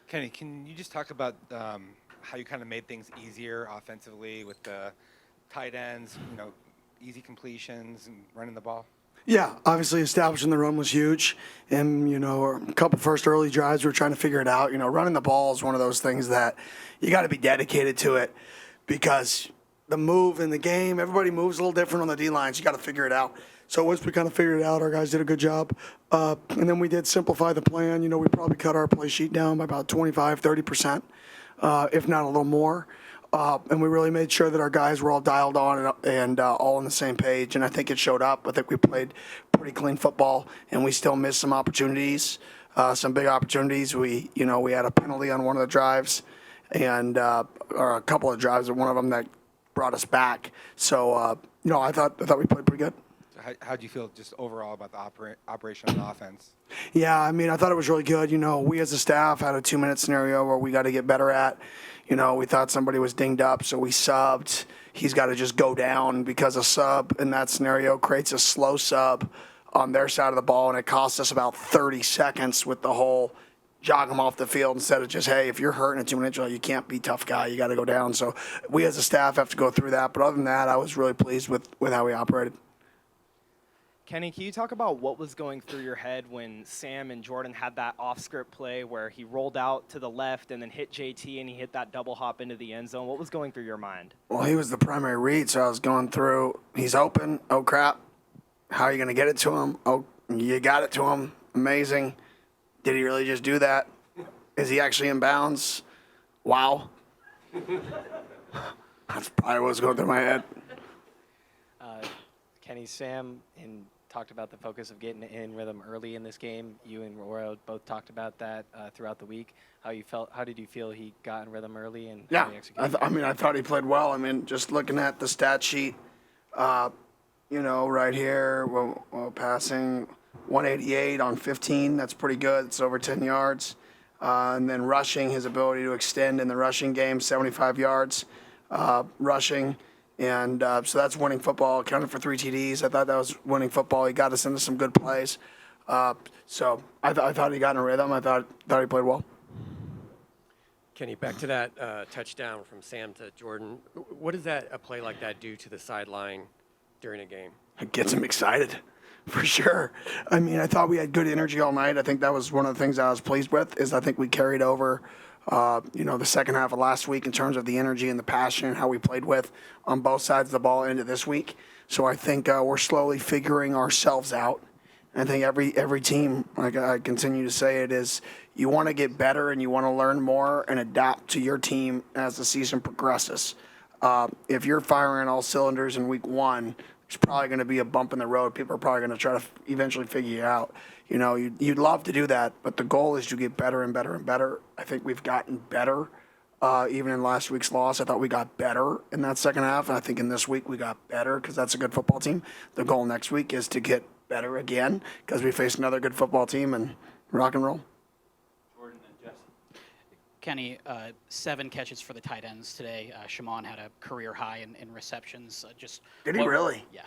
Kenny, can you just talk about how you kind of made things easier offensively with the tight ends, easy completions and running the ball? Yeah, obviously establishing the run was huge. And, a couple first early drives, we were trying to figure it out. Running the ball is one of those things that you got to be dedicated to it because the move in the game, everybody moves a little different on the D lines. You got to figure it out. So once we kind of figured it out, our guys did a good job. And then we did simplify the plan. We probably cut our play sheet down by about 25, 30%, if not a little more. And we really made sure that our guys were all dialed on and all on the same page. And I think it showed up. I think we played pretty clean football, and we still missed some opportunities, some big opportunities. We had a penalty on one of the drives, and or a couple of drives, and one of them that brought us back. So I thought we played pretty good. So how do you feel just overall about the operation on the offense? Yeah, I thought it was really good. We as a staff had a 2-minute scenario where we got to get better at. We thought somebody was dinged up, so we subbed. He's got to just go down because a sub in that scenario creates a slow sub on their side of the ball, and it costs us about 30 seconds with the whole jog him off the field instead of just, hey, if you're hurt in a 2-minute drill, you can't be tough guy. You got to go down. So we as a staff have to go through that. But other than that, I was really pleased with how we operated. Kenny, can you talk about what was going through your head when Sam and Jordyn had that off-script play where he rolled out to the left and then hit JT and he hit that double hop into the end zone? What was going through your mind? Well, he was the primary read, so I was going through, he's open. Oh, crap. How are you going to get it to him? Oh, you got it to him. Amazing. Did he really just do that? Is he actually in bounds? Wow. That's probably what was going through my head. Kenny, Sam talked about the focus of getting in rhythm early in this game. You and Royal both talked about that throughout the week. How did you feel he got in rhythm early and yeah, how he executed? I thought he played well. Just looking at the stat sheet, right here, well, passing 188 on 15. That's pretty good. It's over 10 yards. And then rushing, his ability to extend in the rushing game, 75 yards rushing. And so that's winning football. Counted for 3 TDs. I thought that was winning football. He got us into some good plays. So I thought he got in a rhythm. I thought he played well. Kenny, back to that touchdown from Sam to Jordyn. What does a play like that do to the sideline during a game? It gets him excited, for sure. I thought we had good energy all night. I think that was one of the things I was pleased with, is I think we carried over the second half of last week in terms of the energy and the passion and how we played with on both sides of the ball into this week. So I think we're slowly figuring ourselves out. And I think every team, like I continue to say it, is you want to get better and you want to learn more and adapt to your team as the season progresses. If you're firing all cylinders in week one, there's probably going to be a bump in the road. People are probably going to try to eventually figure you out. You'd love to do that, but the goal is to get better and better and better. I think we've gotten better. Even in last week's loss, I thought we got better in that second half. And I think in this week we got better because that's a good football team. The goal next week is to get better again because we face another good football team and rock and roll. Jordyn and Jesse. Kenny, 7 catches for the tight ends today. Shimon had a career high in receptions. Did he really? Yeah.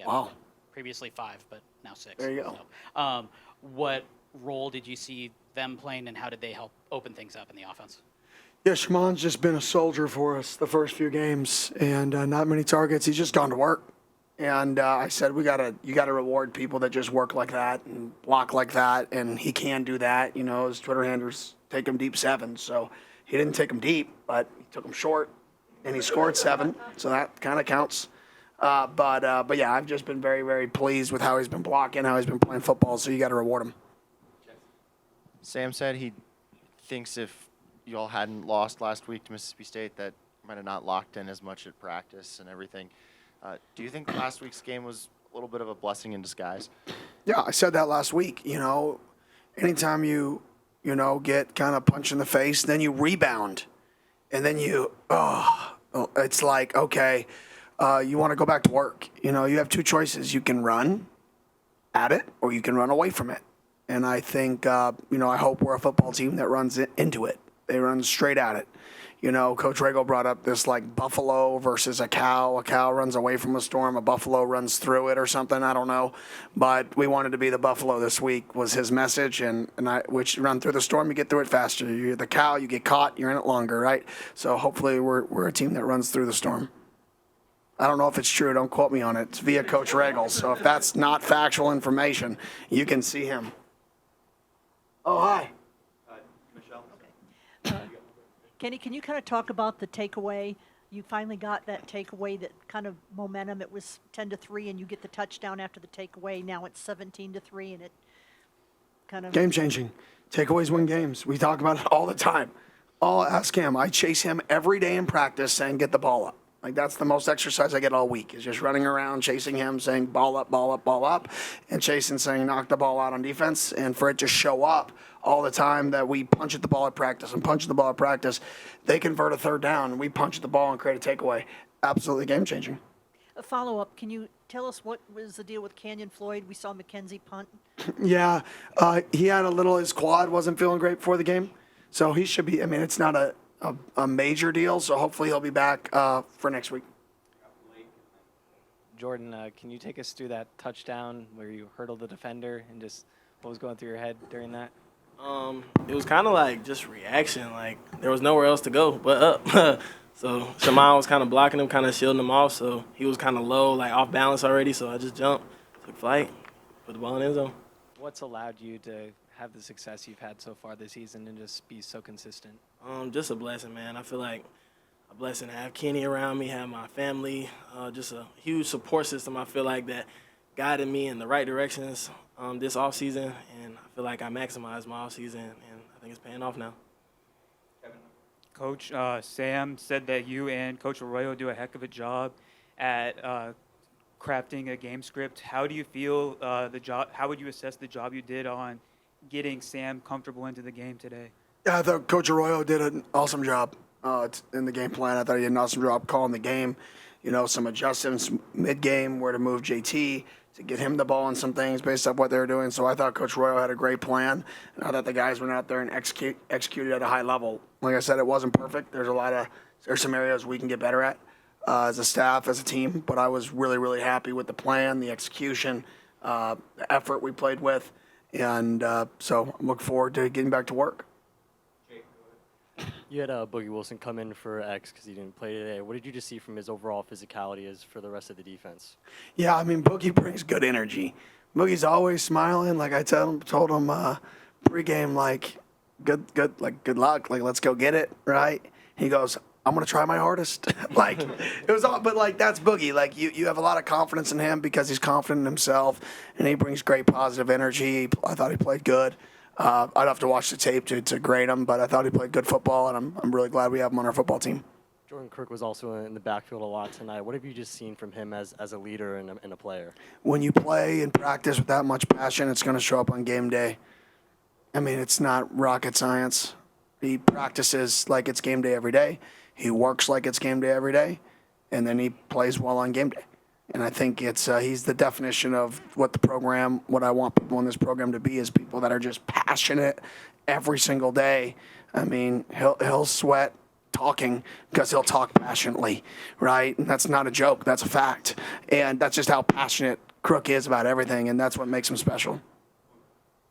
Wow. Previously 5, but now 6. There you go. So, what role did you see them playing, and how did they help open things up in the offense? Yeah, Shimon's just been a soldier for us the first few games, and not many targets. He's just gone to work. And I said, you gotta reward people that just work like that and block like that, and he can do that. His Twitter handlers take him deep 7, so he didn't take him deep, but he took him short, and he scored 7, so that kind of counts. But yeah, I've just been very, very pleased with how he's been blocking, how he's been playing football, so you got to reward him. Sam said he thinks if you all hadn't lost last week to Mississippi State, that might have not locked in as much at practice and everything. Do you think last week's game was a little bit of a blessing in disguise? Yeah, I said that last week. Anytime you get kind of punched in the face, then you rebound, and then it's like, okay, you want to go back to work. You have 2 choices. You can run at it or you can run away from it. And I think, I hope we're a football team that runs into it. They run straight at it. You know, Coach Regal brought up this like buffalo versus a cow. A cow runs away from a storm, a buffalo runs through it or something. I don't know. But we wanted to be the buffalo this week was his message. Which run through the storm, you get through it faster. You're the cow, you get caught, you're in it longer, right? So hopefully we're a team that runs through the storm. I don't know if it's true. Don't quote me on it. It's via Coach Regal. So if that's not factual information, you can see him. Oh, hi. Kenny, can you kind of talk about the takeaway? You finally got that takeaway, that kind of momentum. It was 10-3, and you get the touchdown after the takeaway. Now it's 17-3, and it kind of Game changing. Takeaways win games. We talk about it all the time. Ask him. I chase him every day in practice saying, get the ball up. Like, that's the most exercise I get all week, is just running around, chasing him, saying, ball up, ball up, ball up, and chasing, saying, knock the ball out on defense, and for it to show up all the time that we punch at the ball at practice and punch at the ball at practice, they convert a third down, and we punch at the ball and create a takeaway. Absolutely game-changing. a follow-up. Can you tell us what was the deal with Canyon Floyd? We saw McKenzie punt. Yeah, he had his quad wasn't feeling great before the game, so he should be, I mean, it's not a major deal, so hopefully he'll be back for next week. Jordan, can you take us through that touchdown where you hurdled the defender and just what was going through your head during that? It was kind of like just reaction. Like, there was nowhere else to go but up. So Shaman was kind of blocking him, kind of shielding him off. So he was kind of low, like off balance already. So I just jumped, took flight, put the ball in the end zone. What's allowed you to have the success you've had so far this season and just be so consistent? Just a blessing, man. I feel like a blessing to have Kenny around me, have my family, just a huge support system. I feel like that guided me in the right directions this offseason, and I feel like I maximized my offseason, and I think it's paying off now. Coach Sam said that you and Coach Arroyo do a heck of a job at crafting a game script. How do you feel the job? How would you assess the job you did on getting Sam comfortable into the game today? Yeah, I thought Coach Arroyo did an awesome job in the game plan. I thought he did an awesome job calling the game. You know, some adjustments mid-game, where to move JT, to get him the ball and some things based on what they were doing. So I thought Coach Arroyo had a great plan, and I thought the guys went out there and executed at a high level. Like I said, it wasn't perfect. There's some areas we can get better at as a staff, as a team. But I was really, really happy with the plan, the execution, the effort we played with. And so I'm looking forward to getting back to work. You had Boogie Wilson come in for X because he didn't play today. What did you just see from his overall physicality as for the rest of the defense? Yeah, I mean, Boogie brings good energy. Boogie's always smiling. Like I told him pregame, like, good luck. Like, let's go get it, right? He goes, I'm going to try my hardest. Like, it was all, but like, that's Boogie. Like, you have a lot of confidence in him because he's confident in himself, and he brings great positive energy. I thought he played good. I'd have to watch the tape to grade him, but I thought he played good football, and I'm really glad we have him on our football team. Jordan Kirk was also in the backfield a lot tonight. What have you just seen from him as a leader and a player? When you play and practice with that much passion, it's going to show up on game day. I mean, it's not rocket science. He practices like it's game day every day. He works like it's game day every day, and then he plays well on game day. And I think he's the definition of what I want people in this program to be, is people that are just passionate every single day. I mean, he'll sweat talking because he'll talk passionately, right? And that's not a joke. That's a fact. And that's just how passionate Crook is about everything, and that's what makes him special.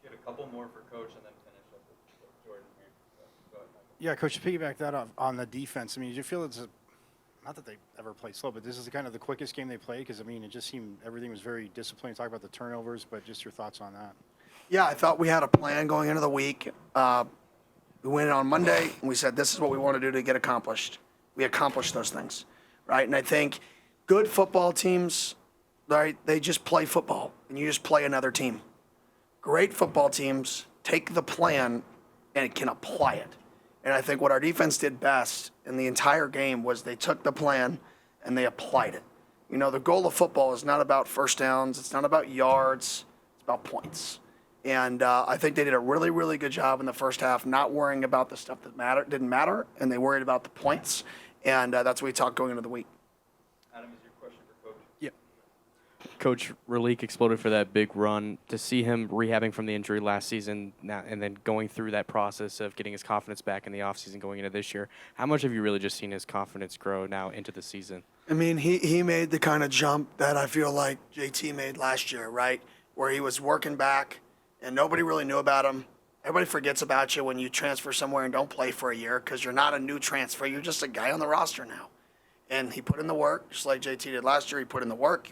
Get a couple more for Coach and then finish up with Jordan here. Go ahead, Michael. Yeah, Coach, to piggyback that off on the defense, I mean, did you feel not that they ever played slow, but this is kind of the quickest game they played? Because, I mean, it just seemed everything was very disciplined. Talk about the turnovers, but just your thoughts on that. Yeah, I thought we had a plan going into the week. We went in on Monday, and we said this is what we want to do to get accomplished. We accomplished those things, right? And I think good football teams, right, they just play football, and you just play another team. Great football teams take the plan and can apply it. And I think what our defense did best in the entire game was they took the plan and they applied it. You know, the goal of football is not about first downs. It's not about yards. It's about points. And I think they did a really, really good job in the first half, not worrying about the stuff that didn't matter, and they worried about the points. And that's what we talked going into the week. Adam, is your question for Coach? Yeah. Coach Raleek exploded for that big run. To see him rehabbing from the injury last season now, and then going through that process of getting his confidence back in the offseason going into this year, how much have you really just seen his confidence grow now into the season? I mean, he made the kind of jump that I feel like JT made last year, right? Where he was working back and nobody really knew about him. Everybody forgets about you when you transfer somewhere and don't play for a year because you're not a new transfer. You're just a guy on the roster now. And he put in the work, just like JT did last year. He put in the work,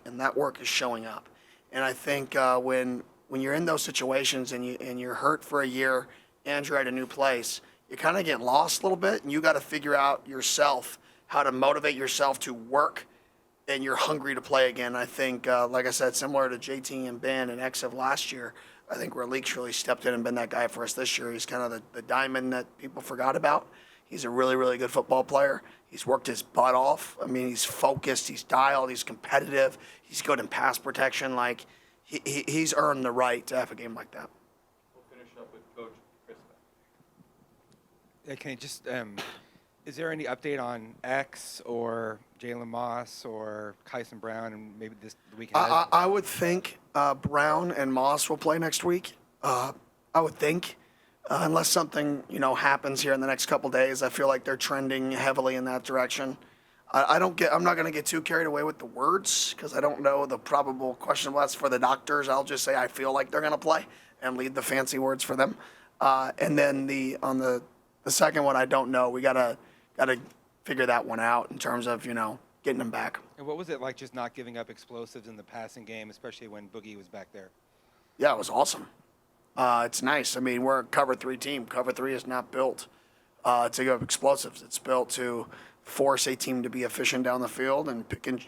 and that work is showing up. And I think when you're in those situations and you're hurt for a year and you're at a new place, you kind of get lost a little bit, and you got to figure out yourself how to motivate yourself to work, and you're hungry to play again. I think, like I said, similar to JT and Ben and X of last year, I think Raleek's really stepped in and been that guy for us this year. He's kind of the diamond that people forgot about. He's a really, really good football player. He's worked his butt off. I mean, he's focused, he's dialed, he's competitive, he's good in pass protection. Like, he's earned the right to have a game like that. We'll finish up with Coach Chris. Yeah, can you just, is there any update on X or Jalen Moss or Kyson Brown and maybe this week ahead? I would think Brown and Moss will play next week. I would think. Unless something, happens here in the next couple days, I feel like they're trending heavily in that direction. I'm not going to get too carried away with the words because I don't know the probable question. That's for the doctors. I'll just say I feel like they're going to play and leave the fancy words for them. And then on the second one, I don't know. We gotta figure that one out in terms of getting them back. And what was it like just not giving up explosives in the passing game, especially when Boogie was back there? Yeah, it was awesome. It's nice. I mean, we're a cover 3 team. Cover 3 is not built to give up explosives. It's built to force a team to be efficient down the field and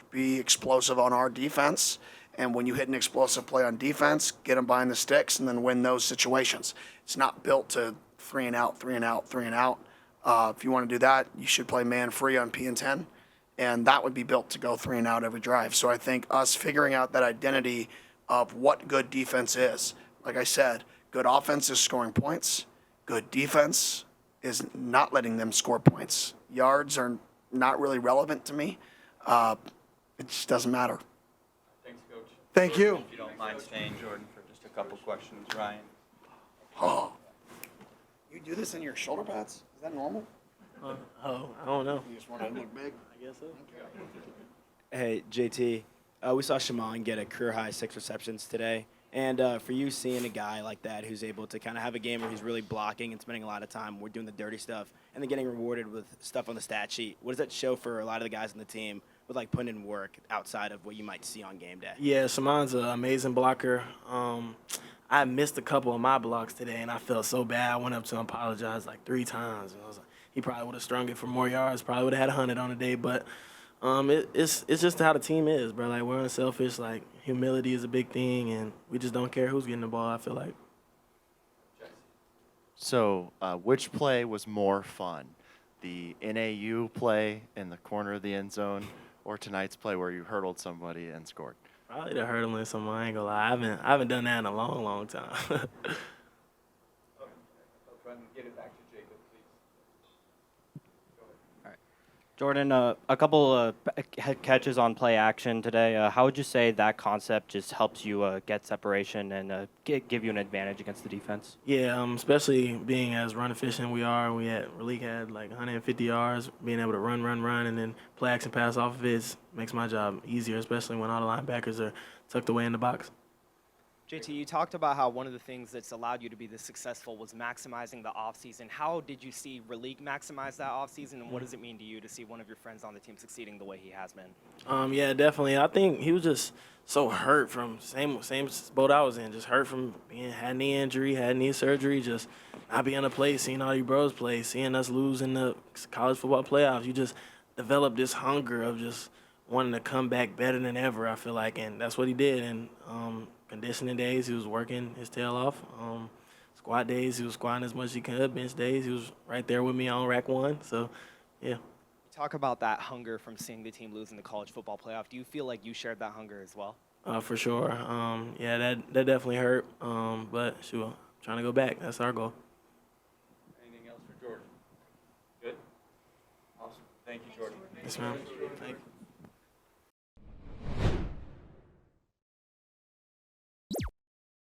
be explosive on our defense. And when you hit an explosive play on defense, get them behind the sticks and then win those situations. It's not built to 3 and out, 3 and out, 3 and out. If you want to do that, you should play man free on P and 10. And that would be built to go 3 and out every drive. So I think us figuring out that identity of what good defense is, like I said, good offense is scoring points. Good defense is not letting them score points. Yards are not really relevant to me. It just doesn't matter. Thanks, Coach. Thank you. If you don't mind staying, Jordan, for just a couple questions, Ryan. Oh, you do this in your shoulder pads? Is that normal? I don't know. You just want to look big? I guess so. Hey, JT, we saw Shimon get a career-high 6 receptions today. And for you seeing a guy like that who's able to kind of have a game where he's really blocking and spending a lot of time, we're doing the dirty stuff, and then getting rewarded with stuff on the stat sheet, what does that show for a lot of the guys on the team with like putting in work outside of what you might see on game day? Yeah, Shimon's an amazing blocker. I missed a couple of my blocks today, and I felt so bad. I went up to him, apologized like 3 times. And I was like, he probably would have strung it for more yards, probably would have had 100 on the day, but it's just how the team is, bro. Like, we're unselfish. Like, humility is a big thing, and we just don't care who's getting the ball, I feel like. So, which play was more fun? The NAU play in the corner of the end zone or tonight's play where you hurdled somebody and scored? Probably the hurdling someone, I ain't gonna lie. I haven't done that in a long, long time. I'll try and get it back to Jacob, please. Go ahead. Jordan, a couple catches on play action today. How would you say that concept just helps you get separation and give you an advantage against the defense? Yeah, especially being as run efficient we are. Raleek had like 150 yards. Being able to run, and then play action pass off of it makes my job easier, especially when all the linebackers are tucked away in the box. JT, you talked about how one of the things that's allowed you to be this successful was maximizing the offseason. How did you see Raleek maximize that offseason, and what does it mean to you to see one of your friends on the team succeeding the way he has been? Yeah, definitely. I think he was just so hurt from same boat I was in, just hurt from had knee injury, had knee surgery, just not being able to play, seeing all your bros play, seeing us lose in the college football playoffs. You just develop this hunger of just wanting to come back better than ever, I feel like, and that's what he did. And conditioning days, he was working his tail off. Squat days, he was squatting as much as he could. Bench days, he was right there with me on rack 1. So, yeah. Talk about that hunger from seeing the team lose in the college football playoff. Do you feel like you shared that hunger as well? For sure. Yeah, that definitely hurt. But sure, trying to go back. That's our goal. Anything else for Jordan? Good? Awesome. Thank you, Jordan. Yes, ma'am. Thank you.